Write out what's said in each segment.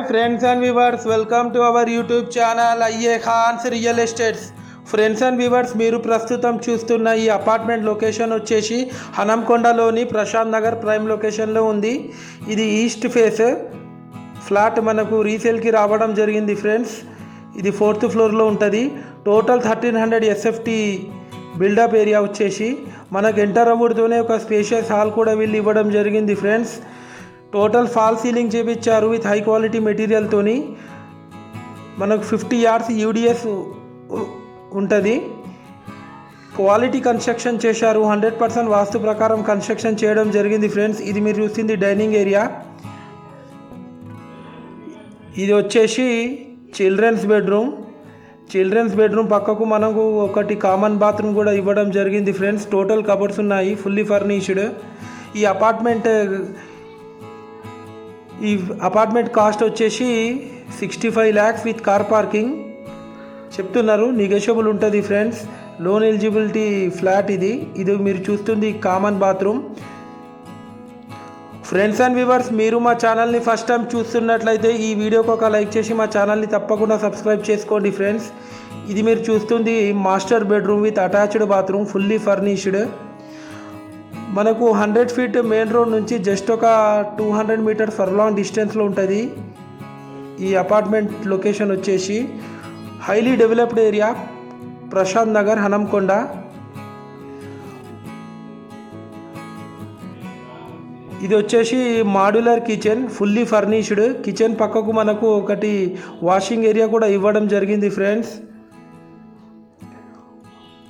friends and viewers, welcome to our YouTube channel IE Khans Real Estates. Friends and viewers, మీరు ప్రస్తుతం చూస్తున్న ఈ apartment location వచ్చేసి హనంకొండలోని Prashanth Nagar prime లొకేషన్లో ఉంది. ఇది ఈస్ట్ ఫేస్ ఫ్లాట్ మనకు రీసేల్కి రావడం జరిగింది ఫ్రెండ్స్. ఇది 4th ఫ్లోర్లో ఉంటుంది. టోటల్ 1300 SFT బిల్డప్ ఏరియా వచ్చేసి మనకు ఎంటర్ అవ్వడంతోనే ఒక స్పేషియస్ హాల్ కూడా వీళ్ళు ఇవ్వడం జరిగింది ఫ్రెండ్స్. టోటల్ ఫాల్ సీలింగ్ చేపించారు విత్ హై క్వాలిటీ మెటీరియల్తోని. మనకు 50 yards UDS ఉంటుంది. క్వాలిటీ కన్స్ట్రక్షన్ చేశారు. 100% వాస్తు ప్రకారం కన్స్ట్రక్షన్ చేయడం జరిగింది ఫ్రెండ్స్. ఇది మీరు చూసింది డైనింగ్ ఏరియా. ఇది వచ్చేసి చిల్డ్రన్స్ బెడ్రూమ్ పక్కకు మనకు ఒకటి కామన్ బాత్రూమ్ కూడా ఇవ్వడం జరిగింది ఫ్రెండ్స్. టోటల్ కబోర్డ్స్ ఉన్నాయి, ఫుల్లీ ఫర్నిష్డ్. ఈ అపార్ట్మెంట్ కాస్ట్ వచ్చేసి 65 lakhs విత్ కార్ పార్కింగ్ చెప్తున్నారు. నెగోషియబుల్ ఉంటుంది ఫ్రెండ్స్. లోన్ ఎలిజిబిలిటీ ఫ్లాట్ ఇది మీరు చూస్తుంది common bathroom. Friends and viewers, మీరు మా ఛానల్ని ఫస్ట్ టైం చూస్తున్నట్లయితే ఈ వీడియోకి ఒక లైక్ చేసి మా ఛానల్ని తప్పకుండా సబ్స్క్రైబ్ చేసుకోండి ఫ్రెండ్స్. ఇది మీరు చూస్తుంది master bedroom with attached bathroom, fully furnished. మనకు 100 feet మెయిన్ రోడ్ నుంచి జస్ట్ ఒక 200 meters ఫర్లాంగ్ డిస్టెన్స్లో ఉంటుంది. ఈ అపార్ట్మెంట్ లొకేషన్ వచ్చేసి highly developed area, Prashant Nagar, Hanamkonda. ఇది వచ్చేసి modular kitchen, fully furnished. Kitchen పక్కకు మనకు ఒకటి వాషింగ్ ఏరియా కూడా ఇవ్వడం జరిగింది ఫ్రెండ్స్.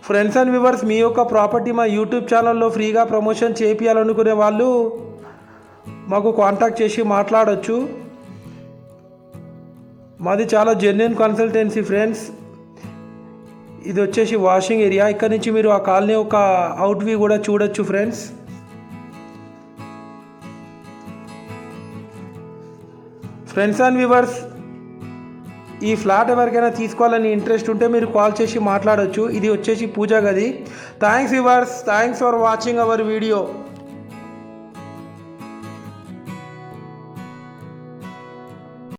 ఫ్రెండ్స్ అండ్ వ్యూవర్స్, మీ యొక్క ప్రాపర్టీ మా యూట్యూబ్ ఛానల్లో ఫ్రీగా ప్రమోషన్ చేయించాలనుకునే వాళ్ళు మాకు కాంటాక్ట్ చేసి మాట్లాడవచ్చు. మాది చాలా జెన్యూన్ కన్సల్టెన్సీ ఫ్రెండ్స్. ఇది వచ్చేసి వాషింగ్ ఏరియా. ఇక్కడ నుంచి మీరు ఆ కాలనీ ఒక అవుట్ వ్యూ కూడా చూడొచ్చు ఫ్రెండ్స్. ఫ్రెండ్స్ అండ్ వ్యూవర్స్, ఈ ఫ్లాట్ ఎవరికైనా తీసుకోవాలని ఇంట్రెస్ట్ ఉంటే మీరు కాల్ చేసి మాట్లాడవచ్చు. ఇది వచ్చేసి పూజా గది. Thanks viewers, thanks for watching our video.